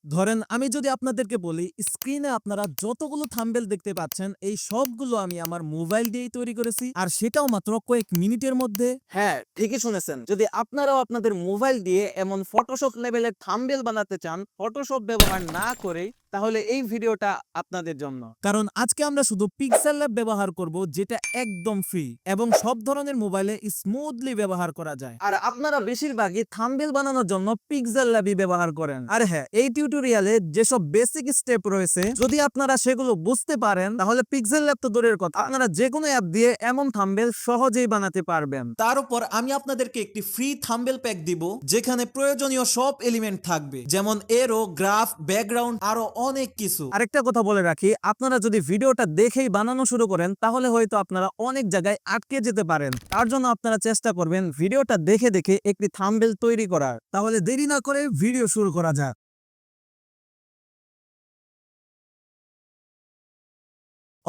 ধরেন আমি যদি আপনাদেরকে বলি স্ক্রিনে আপনারা যতগুলো থাম্বনেল দেখতে পাচ্ছেন এই সবগুলো আমি আমার মোবাইল দিয়েই তৈরি করেছি আর সেটাও মাত্র কয়েক মিনিটের মধ্যে। হ্যাঁ, ঠিকই শুনেছেন। যদি আপনারাও আপনাদের মোবাইল দিয়ে এমন ফটোশপ লেভেলের থাম্বনেল বানাতে চান, ফটোশপ ব্যবহার না করেই, তাহলে এই ভিডিওটা আপনাদের জন্য। কারণ আজকে আমরা শুধু পিক্সেল ল্যাব ব্যবহার করব যেটা একদম ফ্রি এবং সব ধরনের মোবাইলে স্মুথলি ব্যবহার করা যায়। আর আপনারা বেশিরভাগই থাম্বনেল বানানোর জন্য পিক্সেল ল্যাবই ব্যবহার করেন। আর হ্যাঁ, এই টিউটোরিয়ালে যেসব বেসিক স্টেপ রয়েছে যদি আপনারা সেগুলো বুঝতে পারেন তাহলে পিক্সেল ল্যাব তো দূরের কথা, আপনারা যে কোনো অ্যাপ দিয়ে এমন থাম্বনেল সহজেই বানাতে পারবেন। তার উপর আমি আপনাদেরকে একটি ফ্রি থাম্বনেল প্যাক দিব যেখানে প্রয়োজনীয় সব এলিমেন্ট থাকবে, যেমন এরো, গ্রাফ, ব্যাকগ্রাউন্ড আরো অনেক কিছু। আরেকটা কথা বলে রাখি, আপনারা যদি ভিডিওটা দেখেই বানানো শুরু করেন তাহলে হয়তো আপনারা অনেক জায়গায় আটকে যেতে পারেন। তার জন্য আপনারা চেষ্টা করবেন ভিডিওটা দেখে দেখে একটি থাম্বনেল তৈরি করার। তাহলে দেরি না করে ভিডিও শুরু করা যাক।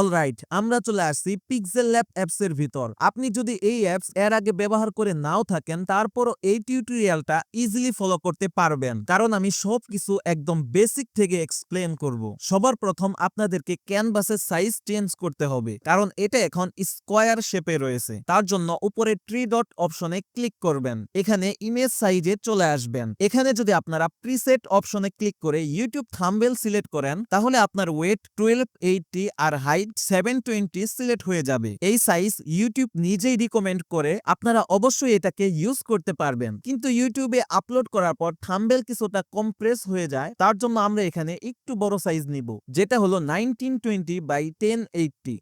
অলরাইট, আমরা চলে আসছি পিক্সেল ল্যাব অ্যাপস এর ভিতর। আপনি যদি এই অ্যাপস এর আগে ব্যবহার করে নাও থাকেন তারপরও এই টিউটোরিয়ালটা ইজিলি ফলো করতে পারবেন, কারণ আমি সবকিছু একদম বেসিক থেকে এক্সপ্লেন করব। সবার প্রথম আপনাদেরকে ক্যানভাসের সাইজ চেঞ্জ করতে হবে, কারণ এটা এখন স্কোয়ার শেপে রয়েছে। তার জন্য উপরে থ্রি ডট অপশনে ক্লিক করবেন, এখানে ইমেজ সাইজে চলে আসবেন। এখানে যদি আপনারা প্রিসেট অপশনে ক্লিক করে ইউটিউব থাম্বনেল সিলেক্ট করেন তাহলে আপনার ওয়েট 1280 আর হাইট 720 সিলেক্ট হয়ে যাবে। এই সাইজ ইউটিউব নিজেই রিকমেন্ড করে, আপনারা অবশ্যই এটাকে ইউজ করতে পারবেন। কিন্তু ইউটিউবে আপলোড করার পর থাম্বনেল কিছুটা কম্প্রেস হয়ে যায়, তার জন্য আমরা এখানে একটু বড় সাইজ নিব, যেটা হলো 1920 বাই 1080।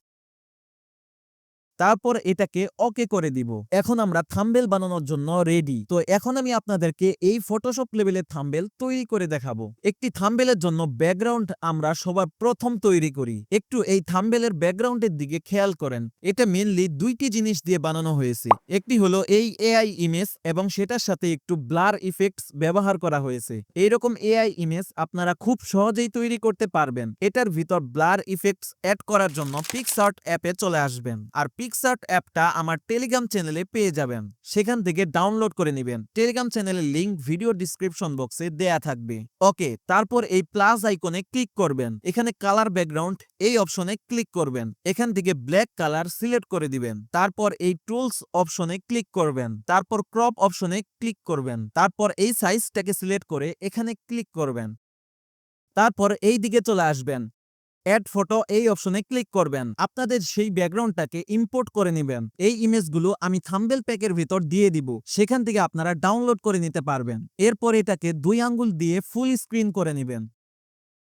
তারপর এটাকে ওকে করে দিব। এখন আমরা থাম্বনেল বানানোর জন্য রেডি। তো এখন আমি আপনাদেরকে এই ফটোশপ লেভেলের থাম্বনেল তৈরি করে দেখাবো। একটি থাম্বনেলের জন্য ব্যাকগ্রাউন্ড আমরা সবার প্রথম তৈরি করি। একটু এই থাম্বনেলের ব্যাকগ্রাউন্ডের দিকে খেয়াল করেন, এটা মেইনলি দুইটি জিনিস দিয়ে বানানো হয়েছে। একটি হলো এই এআই ইমেজ এবং সেটার সাথে একটু ব্লার ইফেক্টস ব্যবহার করা হয়েছে। এইরকম এআই ইমেজ আপনারা খুব সহজেই তৈরি করতে পারবেন। এটার ভিতর ব্লার ইফেক্টস অ্যাড করার জন্য পিক্সআর্ট অ্যাপে চলে আসবেন, আর পিক্সআর্ট অ্যাপটা আমার টেলিগ্রাম চ্যানেলে পেয়ে যাবেন, সেখান থেকে ডাউনলোড করে নেবেন। টেলিগ্রাম চ্যানেলের লিংক ভিডিও ডিসক্রিপশন বক্সে দেয়া থাকবে। ওকে, তারপর এই প্লাস আইকনে ক্লিক করবেন, এখানে কালার ব্যাকগ্রাউন্ড এই অপশনে ক্লিক করবেন, এখান থেকে ব্ল্যাক কালার সিলেক্ট করে দিবেন। তারপর এই টুলস অপশনে ক্লিক করবেন, তারপর ক্রপ অপশনে ক্লিক করবেন, তারপর এই সাইজটাকে সিলেক্ট করে এখানে ক্লিক করবেন। তারপর এই দিকে চলে আসবেন, অ্যাড ফটো এই অপশনে ক্লিক করবেন। আপনাদের সেই ব্যাকগ্রাউন্ডটাকে ইম্পোর্ট করে নেবেন। এই ইমেজগুলো আমি থাম্বনেল প্যাকের ভিতর দিয়ে দিব, সেখান থেকে আপনারা ডাউনলোড করে নিতে পারবেন। এরপর এটাকে 2 আঙ্গুল দিয়ে ফুল স্ক্রিন করে নেবেন।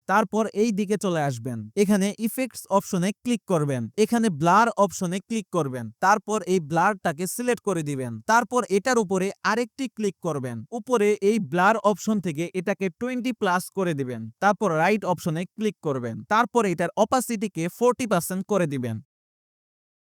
তারপর এই দিকে চলে আসবেন, এখানে ইফেক্টস অপশনে ক্লিক করবেন, এখানে ব্লার অপশনে ক্লিক করবেন, তারপর এই ব্লারটাকে সিলেক্ট করে দিবেন। তারপর এটার উপরে আরেকটি ক্লিক করবেন, উপরে এই ব্লার অপশন থেকে এটাকে 20+ করে দিবেন। তারপর রাইট অপশনে ক্লিক করবেন, তারপর এটার অপাসিটিকে 40% করে দিবেন।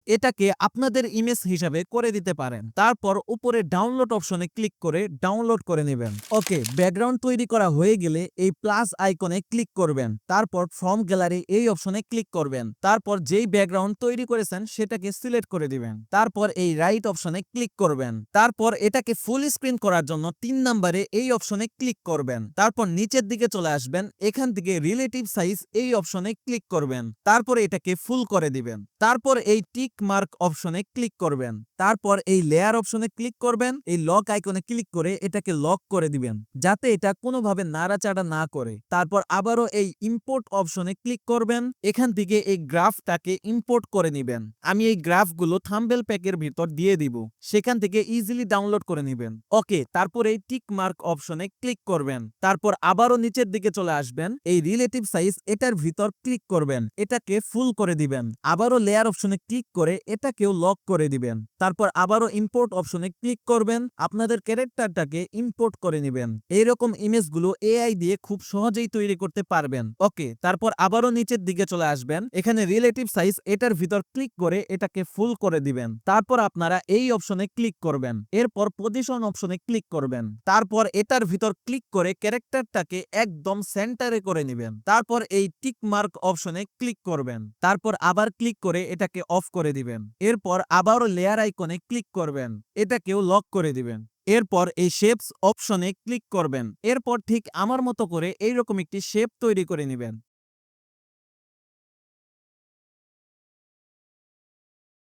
এটাকে আপনাদের ইমেজ হিসাবে করে দিতে পারেন। তারপর উপরে ডাউনলোড অপশনে ক্লিক করে ডাউনলোড করে নেবেন। ওকে, ব্যাকগ্রাউন্ড তৈরি করা হয়ে গেলে এই প্লাস আইকনে ক্লিক করবেন, তারপর ফ্রম গ্যালারি এই অপশনে ক্লিক করবেন, তারপর যেই ব্যাকগ্রাউন্ড তৈরি করেছেন সেটাকে সিলেক্ট করে দিবেন, তারপর এই রাইট অপশনে ক্লিক করবেন, তারপর এটাকে ফুল স্ক্রিন করার জন্য 3 নম্বরে এই অপশনে ক্লিক করবেন, তারপর নিচের দিকে চলে আসবেন, এখান থেকে রিলেটিভ সাইজ এই অপশনে ক্লিক করবেন, তারপর এটাকে ফুল করে দিবেন, তারপর এই টিক মার্ক অপশনে ক্লিক করবেন, তারপর এই লেয়ার অপশনে ক্লিক করবেন, এই লক আইকনে ক্লিক করে এটাকে লক করে দিবেন যাতে এটা কোনোভাবে নাড়াচাড়া না করে। তারপর আবারও এই ইম্পোর্ট অপশনে ক্লিক করবেন, এখান থেকে এই গ্রাফটাকে ইম্পোর্ট করে নিবেন। আমি এই গ্রাফগুলো থাম্বনেল প্যাকের ভিতর দিয়ে দিব, সেখান থেকে ইজিলি ডাউনলোড করে নিবেন। ওকে, তারপর এই টিক মার্ক অপশনে ক্লিক করবেন, তারপর আবারও নিচের দিকে চলে আসবেন, এই রিলেটিভ সাইজ এটার ভিতর ক্লিক করবেন, এটাকে ফুল করে দিবেন, আবারও লেয়ার অপশনে ক্লিক করে এটাকেও লক করে দিবেন, তারপর আবারও ইম্পোর্ট অপশনে ক্লিক করবেন, আপনাদের ক্যারেক্টারটাকে ইম্পোর্ট করে নেবেন। এইরকম ইমেজগুলো এআই দিয়ে খুব সহজেই তৈরি করতে পারবেন। ওকে, তারপর আবারও নিচের দিকে চলে আসবেন, এখানে রিলেটিভ সাইজ এটার ভিতর ক্লিক করে এটাকে ফুল করে দিবেন, তারপর আপনারা এই অপশনে ক্লিক করবেন, এরপর পজিশন অপশনে ক্লিক করবেন, তারপর এটার ভিতর ক্লিক করে ক্যারেক্টারটাকে একদম সেন্টারে করে নেবেন, তারপর এই টিক মার্ক অপশনে ক্লিক করবেন, তারপর আবার ক্লিক করে এটাকে অফ করে দিবেন, এরপর আবারও লেয়ার আইকনে ক্লিক করবেন, এটাকেও লক করে দিবেন। এরপর এই শেপস অপশনে ক্লিক করবেন। এরপর ঠিক আমার মতো করে এইরকম একটি শেপ তৈরি করে নেবেন।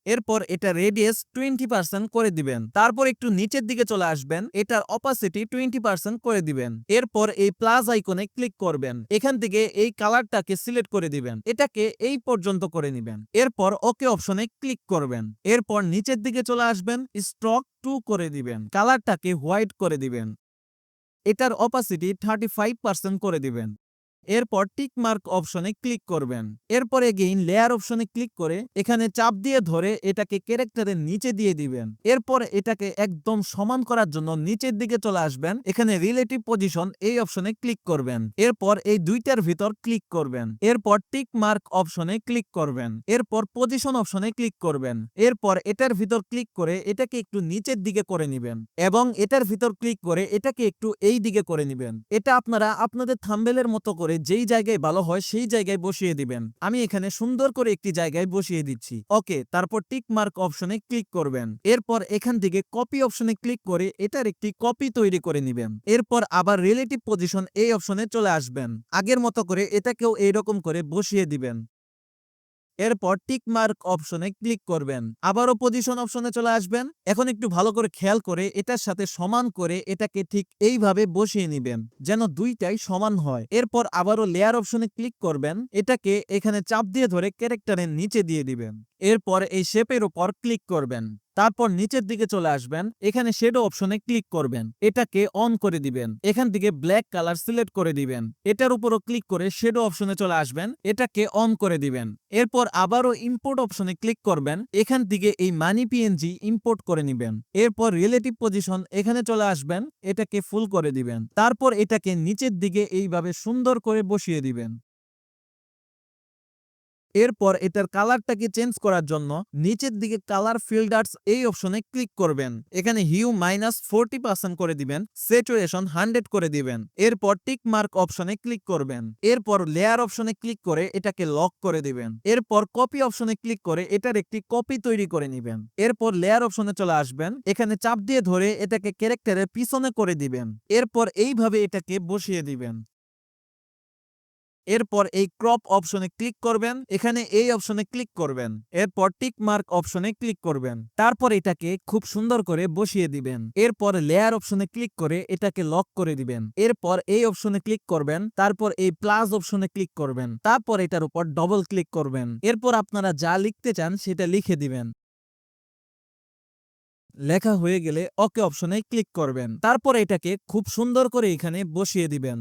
এরপর এটা রেডিয়াস 20% করে দিবেন। তারপর একটু নিচের দিকে চলে আসবেন, এটার অপাসিটি 20% করে দিবেন। এরপর এই প্লাস আইকনে ক্লিক করবেন, এখান থেকে এই কালারটাকে সিলেক্ট করে দিবেন, এটাকে এই পর্যন্ত করে নিবেন। এরপর ওকে অপশনে ক্লিক করবেন। এরপর নিচের দিকে চলে আসবেন, স্ট্রোক 2 করে দিবেন, কালারটাকে হোয়াইট করে দিবেন, এটার অপাসিটি 35% করে দিবেন। এরপর টিক মার্ক অপশনে ক্লিক করবেন। এরপর এগেইন লেয়ার অপশনে ক্লিক করে এখানে চাপ দিয়ে ধরে এটাকে ক্যারেক্টারের নিচে দিয়ে দিবেন। এরপর এটাকে একদম সমান করার জন্য নিচের দিকে চলে আসবেন, এখানে রিলেটিভ পজিশন এই অপশনে ক্লিক করবেন। এরপর এই দুইটার ভিতর ক্লিক করবেন। এরপর টিক মার্ক অপশনে ক্লিক করবেন। এরপর পজিশন অপশনে ক্লিক করবেন। এরপর এটার ভিতর ক্লিক করে এটাকে একটু নিচের দিকে করে নিবেন এবং এটার ভিতর ক্লিক করে এটাকে একটু এই দিকে করে নিবেন। এটা আপনারা আপনাদের থাম্বনেলের মতো করে যেই জায়গায় ভালো হয় সেই জায়গায় বসিয়ে দিবেন। আমি এখানে সুন্দর করে একটি জায়গায় বসিয়ে দিচ্ছি। ওকে, তারপর টিক মার্ক অপশনে ক্লিক করবেন। এরপর এখান থেকে কপি অপশনে ক্লিক করে এটার একটি কপি তৈরি করে নেবেন। এরপর আবার রিলেটিভ পজিশন এই অপশনে চলে আসবেন, আগের মতো করে এটাকেও এইরকম করে বসিয়ে দিবেন। এরপর টিক মার্ক অপশনে ক্লিক করবেন, আবারও পজিশন অপশনে চলে আসবেন। এখন একটু ভালো করে খেয়াল করে এটার সাথে সমান করে এটাকে ঠিক এইভাবে বসিয়ে নিবেন যেন দুইটাই সমান হয়। এরপর আবারও লেয়ার অপশনে ক্লিক করবেন, এটাকে এখানে চাপ দিয়ে ধরে ক্যারেক্টারের নিচে দিয়ে দিবেন। এরপর এই শেপের উপর ক্লিক করবেন, তারপর নিচের দিকে চলে আসবেন, এখানে শেডো অপশনে ক্লিক করবেন, এটাকে অন করে দিবেন। এখান থেকে ব্ল্যাক কালার সিলেক্ট করে দিবেন, এটার উপরও ক্লিক করে শেডো অপশনে চলে আসবেন, এটাকে অন করে দিবেন। এরপর আবারও ইম্পোর্ট অপশনে ক্লিক করবেন, এখান থেকে এই মানি পিএনজি ইম্পোর্ট করে নিবেন। এরপর রিলেটিভ পজিশন এখানে চলে আসবেন, এটাকে ফুল করে দিবেন। তারপর এটাকে নিচের দিকে এইভাবে সুন্দর করে বসিয়ে দিবেন। এরপর এটার কালারটাকে চেঞ্জ করার জন্য নিচের দিকে কালার ফিল্টার্স এই অপশনে ক্লিক করবেন, এখানে হিউ -40% করে দিবেন, স্যাচুরেশন 100 করে দিবেন। এরপর টিক মার্ক অপশনে ক্লিক করবেন। এরপর লেয়ার অপশনে ক্লিক করে এটাকে লক করে দিবেন। এরপর কপি অপশনে ক্লিক করে এটার একটি কপি তৈরি করে নিবেন। এরপর লেয়ার অপশনে চলে আসবেন, এখানে চাপ দিয়ে ধরে এটাকে ক্যারেক্টারের পিছনে করে দিবেন। এরপর এইভাবে এটাকে বসিয়ে দিবেন। এরপর এই ক্রপ অপশনে ক্লিক করবেন, এখানে এই অপশনে ক্লিক করবেন। এরপর টিক মার্ক অপশনে ক্লিক করবেন। তারপর এটাকে খুব সুন্দর করে বসিয়ে দিবেন। এরপর লেয়ার অপশনে ক্লিক করে এটাকে লক করে দিবেন। এরপর এই অপশনে ক্লিক করবেন, তারপর এই প্লাস অপশনে ক্লিক করবেন, তারপর এটার উপর ডবল ক্লিক করবেন। এরপর আপনারা যা লিখতে চান সেটা লিখে দিবেন। লেখা হয়ে গেলে ওকে অপশনে ক্লিক করবেন। তারপর এটাকে খুব সুন্দর করে এখানে বসিয়ে দিবেন।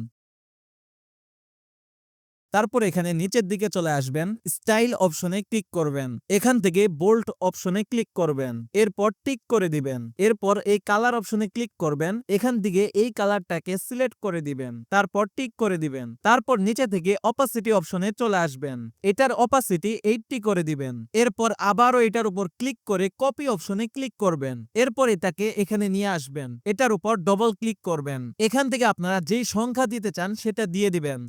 তারপর এখানে নিচের দিকে চলে আসবেন, স্টাইল অপশনে ক্লিক করবেন, এখান থেকে বোল্ড অপশনে ক্লিক করবেন। এরপর টিক করে দিবেন। এরপর এই কালার অপশনে ক্লিক করবেন, এখান থেকে এই কালারটাকে সিলেক্ট করে দিবেন, তারপর টিক করে দিবেন। তারপর নিচে থেকে অপাসিটি অপশনে চলে আসবেন, এটার অপাসিটি 80 করে দিবেন। এরপর আবারও এটার উপর ক্লিক করে কপি অপশনে ক্লিক করবেন। এরপর এটাকে এখানে নিয়ে আসবেন, এটার উপর ডবল ক্লিক করবেন। এখান থেকে আপনারা যেই সংখ্যা দিতে চান সেটা দিয়ে দিবেন।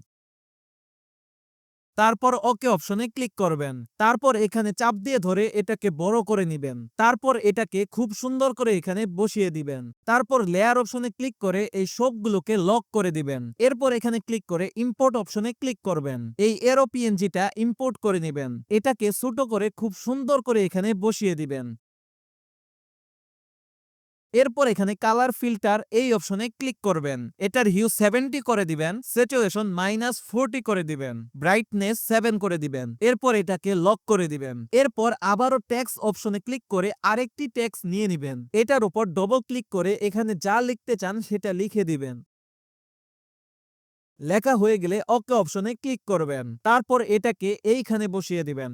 তারপর ওকে অপশনে ক্লিক করবেন। তারপর এখানে চাপ দিয়ে ধরে এটাকে বড় করে নিবেন। তারপর এটাকে খুব সুন্দর করে এখানে বসিয়ে দিবেন। তারপর লেয়ার অপশনে ক্লিক করে এই সবগুলোকে লক করে দিবেন। এরপর এখানে ক্লিক করে ইম্পোর্ট অপশনে ক্লিক করবেন। এই এরো পিএনজিটা ইম্পোর্ট করে নিবেন। এটাকে ছোট করে খুব সুন্দর করে এখানে বসিয়ে দিবেন। এরপর এখানে কালার ফিল্টার এই অপশনে ক্লিক করবেন, এটার হিউ 70 করে দিবেন, স্যাচুরেশন -40 করে দিবেন, ব্রাইটনেস 7 করে দিবেন। এরপর এটাকে লক করে দিবেন। এরপর আবারও টেক্সট অপশনে ক্লিক করে আরেকটি টেক্সট নিয়ে নিবেন, এটার উপর ডবল ক্লিক করে এখানে যা লিখতে চান সেটা লিখে দিবেন। লেখা হয়ে গেলে ওকে অপশনে ক্লিক করবেন। তারপর এটাকে এইখানে বসিয়ে দিবেন।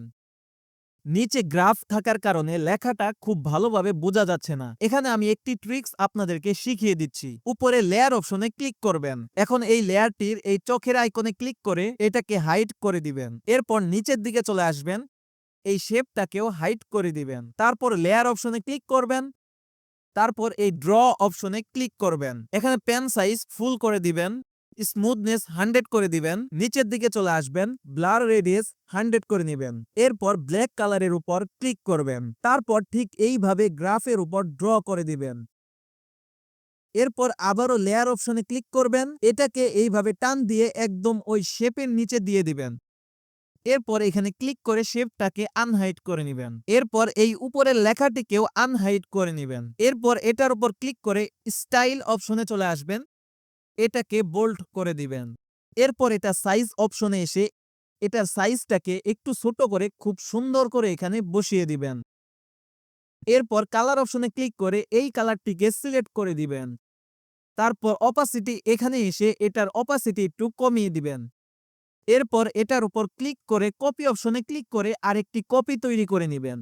নিচে গ্রাফ থাকার কারণে লেখাটা খুব ভালোভাবে বোঝা যাচ্ছে না। এখানে আমি একটি ট্রিক্স আপনাদেরকে শিখিয়ে দিচ্ছি। উপরে লেয়ার অপশনে ক্লিক করবেন। এখন এই লেয়ারটির এই চোখের আইকনে ক্লিক করে এটাকে হাইড করে দিবেন। এরপর নিচের দিকে চলে আসবেন, এই শেপটাকেও হাইড করে দিবেন। তারপর লেয়ার অপশনে ক্লিক করবেন, তারপর এই ড্র অপশনে ক্লিক করবেন। এখানে পেন সাইজ ফুল করে দিবেন, স্মুথনেস 100 করে দিবেন, নিচের দিকে চলে আসবেন, ব্লার রেডিয়াস 100 করে নেবেন। এরপর ব্ল্যাক কালারের উপর ক্লিক করবেন। তারপর ঠিক এইভাবে গ্রাফের উপর ড্র করে দিবেন। এরপর আবারও লেয়ার অপশনে ক্লিক করবেন, এটাকে এইভাবে টান দিয়ে একদম ওই শেপের নিচে দিয়ে দিবেন। এরপর এখানে ক্লিক করে শেপটাকে আনহাইড করে নিবেন। এরপর এই উপরের লেখাটিকেও আনহাইড করে নিবেন। এরপর এটার উপর ক্লিক করে স্টাইল অপশনে চলে আসবেন, এটাকে বোল্ড করে দিবেন। এরপর এটা সাইজ অপশনে এসে এটার সাইজটাকে একটু ছোট করে খুব সুন্দর করে এখানে বসিয়ে দিবেন। এরপর কালার অপশনে ক্লিক করে এই কালারটিকে সিলেক্ট করে দিবেন। তারপর অপাসিটি এখানে এসে এটার অপাসিটি একটু কমিয়ে দিবেন। এরপর এটার উপর ক্লিক করে কপি অপশনে ক্লিক করে আরেকটি কপি তৈরি করে নিবেন।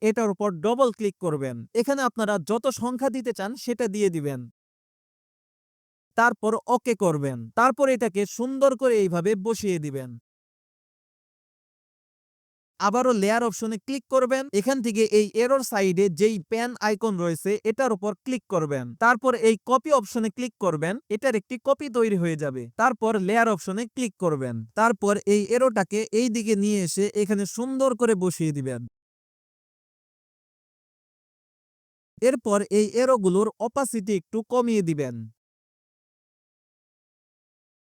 এটার উপর ডবল ক্লিক করবেন। এখানে আপনারা যত সংখ্যা দিতে চান সেটা দিয়ে দিবেন। তারপর ওকে করবেন। তারপর এটাকে সুন্দর করে এইভাবে বসিয়ে দিবেন। আবারও লেয়ার অপশনে ক্লিক করবেন। এখান থেকে এই এরর সাইডে যেই প্যান আইকন রয়েছে এটার উপর ক্লিক করবেন। তারপর এই কপি অপশনে ক্লিক করবেন, এটার একটি কপি তৈরি হয়ে যাবে। তারপর লেয়ার অপশনে ক্লিক করবেন। তারপর এই এরোটাকে এই দিকে নিয়ে এসে এখানে সুন্দর করে বসিয়ে দিবেন। এরপর এই এরোগুলোর অপাসিটি একটু কমিয়ে দিবেন।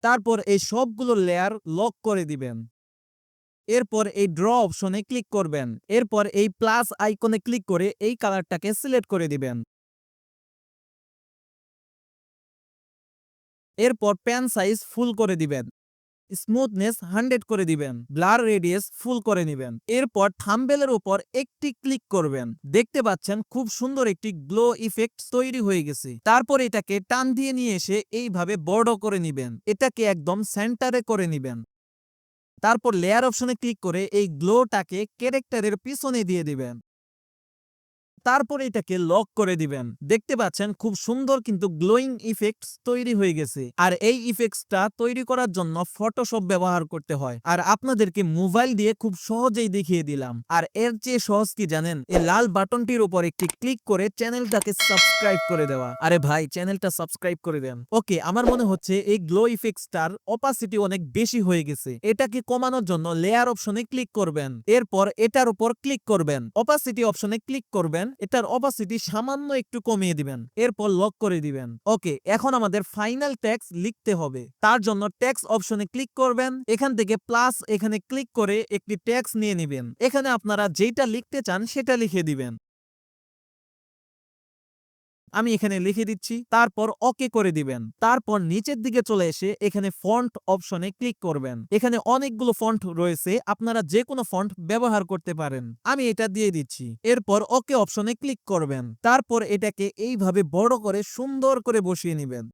তারপর এই সবগুলো লেয়ার লক করে দিবেন। এরপর এই ড্র অপশনে ক্লিক করবেন। এরপর এই প্লাস আইকনে ক্লিক করে এই কালারটাকে সিলেক্ট করে দিবেন। এরপর প্যান সাইজ ফুল করে দিবেন। স্মুথনেস 100 করে দিবেন। ব্লার রেডিয়াস ফুল করে নিবেন। এরপর থাম্বনেলের উপর একটি ক্লিক করবেন। দেখতে পাচ্ছেন খুব সুন্দর একটি গ্লো ইফেক্ট তৈরি হয়ে গেছে। তারপর এটাকে টান দিয়ে নিয়ে এসে এইভাবে বড় করে নিবেন। এটাকে একদম সেন্টারে করে নিবেন। তারপর লেয়ার অপশনে ক্লিক করে এই গ্লোটাকে ক্যারেক্টারের পিছনে দিয়ে দিবেন। তারপর এটাকে লক করে দিবেন। দেখতে পাচ্ছেন খুব সুন্দর কিন্তু গ্লোয়িং ইফেক্টস তৈরি হয়ে গেছে। আর এই ইফেক্টসটা তৈরি করার জন্য ফটোশপ ব্যবহার করতে হয়। আর আপনাদেরকে মোবাইল দিয়ে খুব সহজেই দেখিয়ে দিলাম। আর এর চেয়ে সহজ কি জানেন? এই লাল বাটনটির উপর একটি ক্লিক করে চ্যানেলটাকে সাবস্ক্রাইব করে দেওয়া। আরে ভাই, চ্যানেলটা সাবস্ক্রাইব করে দেন। ওকে, আমার মনে হচ্ছে এই গ্লো ইফেক্টসটার অপাসিটি অনেক বেশি হয়ে গেছে। এটাকে কমানোর জন্য লেয়ার অপশনে ক্লিক করবেন। এরপর এটার উপর ক্লিক করবেন। অপাসিটি অপশনে ক্লিক করবেন। এটার অপাসিটি সামান্য একটু কমিয়ে দিবেন। এরপর লক করে দিবেন। ওকে, এখন আমাদের ফাইনাল টেক্সট লিখতে হবে। তার জন্য টেক্সট অপশনে ক্লিক করবেন। এখান থেকে প্লাস এখানে ক্লিক করে একটি টেক্সট নিয়ে নেবেন। এখানে আপনারা যেটা লিখতে চান সেটা লিখে দিবেন। আমি এখানে লিখে দিচ্ছি। তারপর ওকে করে দিবেন। তারপর নিচের দিকে চলে এসে এখানে ফন্ট অপশনে ক্লিক করবেন। এখানে অনেকগুলো ফন্ট রয়েছে, আপনারা যে কোনো ফন্ট ব্যবহার করতে পারেন। আমি এটা দিয়ে দিচ্ছি। এরপর ওকে অপশনে ক্লিক করবেন। তারপর এটাকে এইভাবে বড় করে সুন্দর করে বসিয়ে নেবেন।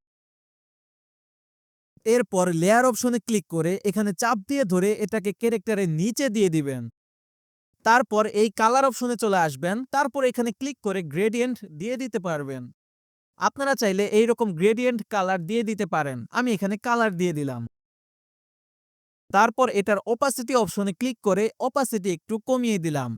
এরপর লেয়ার অপশনে ক্লিক করে এখানে চাপ দিয়ে ধরে এটাকে ক্যারেক্টারের নিচে দিয়ে দিবেন। তারপর এই কালার অপশনে চলে আসবেন। তারপর এখানে ক্লিক করে গ্রেডিয়েন্ট দিয়ে দিতে পারবেন। আপনারা চাইলে এইরকম গ্রেডিয়েন্ট কালার দিয়ে দিতে পারেন। আমি এখানে কালার দিয়ে দিলাম। তারপর এটার অপাসিটি অপশনে ক্লিক করে অপাসিটি একটু কমিয়ে দিলাম।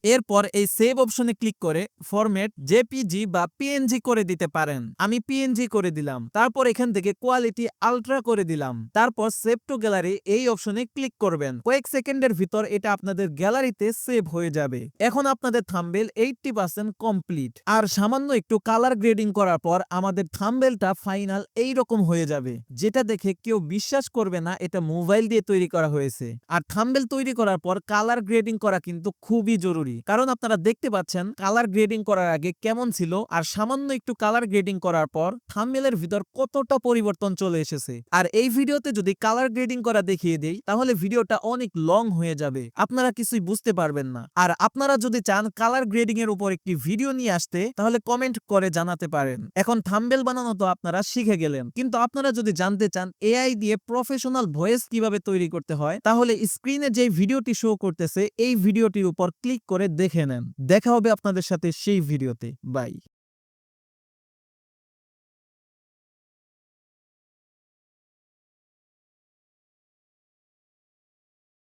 এরপর এই সেভ অপশনে ক্লিক করে ফরম্যাট জেপিজি বা পিএনজি করে দিতে পারেন। আমি পিএনজি করে দিলাম। তারপর এখান থেকে কোয়ালিটি আলট্রা করে দিলাম। তারপর সেভ টু গ্যালারি এই অপশনে ক্লিক করবেন। কয়েক সেকেন্ডের ভিতর এটা আপনাদের গ্যালারিতে সেভ হয়ে যাবে। এখন আপনাদের থাম্বনেল 80% কমপ্লিট। আর সামান্য একটু কালার গ্রেডিং করার পর আমাদের থাম্বনেলটা ফাইনাল এইরকম হয়ে যাবে, যেটা দেখে কেউ বিশ্বাস করবে না এটা মোবাইল দিয়ে তৈরি করা হয়েছে। আর থাম্বনেল তৈরি করার পর কালার গ্রেডিং করা কিন্তু খুবই জরুরি। কারণ আপনারা দেখতে পাচ্ছেন কালার গ্রেডিং করার আগে কেমন ছিল আর সামান্য একটু কালার গ্রেডিং করার পর থাম্বনেলের ভিতর কতটা পরিবর্তন চলে এসেছে। আর এই ভিডিওতে যদি কালার গ্রেডিং করা দেখিয়ে দেই তাহলে ভিডিওটা অনেক লং হয়ে যাবে, আপনারা কিছুই বুঝতে পারবেন না। আর আপনারা যদি চান কালার গ্রেডিং এর উপর একটি ভিডিও নিয়ে আসতে তাহলে কমেন্ট করে জানাতে পারেন। এখন থাম্বনেল বানানো তো আপনারা শিখে গেলেন, কিন্তু আপনারা যদি জানতে চান এআই দিয়ে প্রফেশনাল ভয়েস কিভাবে তৈরি করতে হয় তাহলে স্ক্রিনে যে ভিডিওটি শো করতেছে এই ভিডিওটির উপর ক্লিক করে দেখে নেন। দেখা হবে আপনাদের সাথে সেই ভিডিওতে। বাই।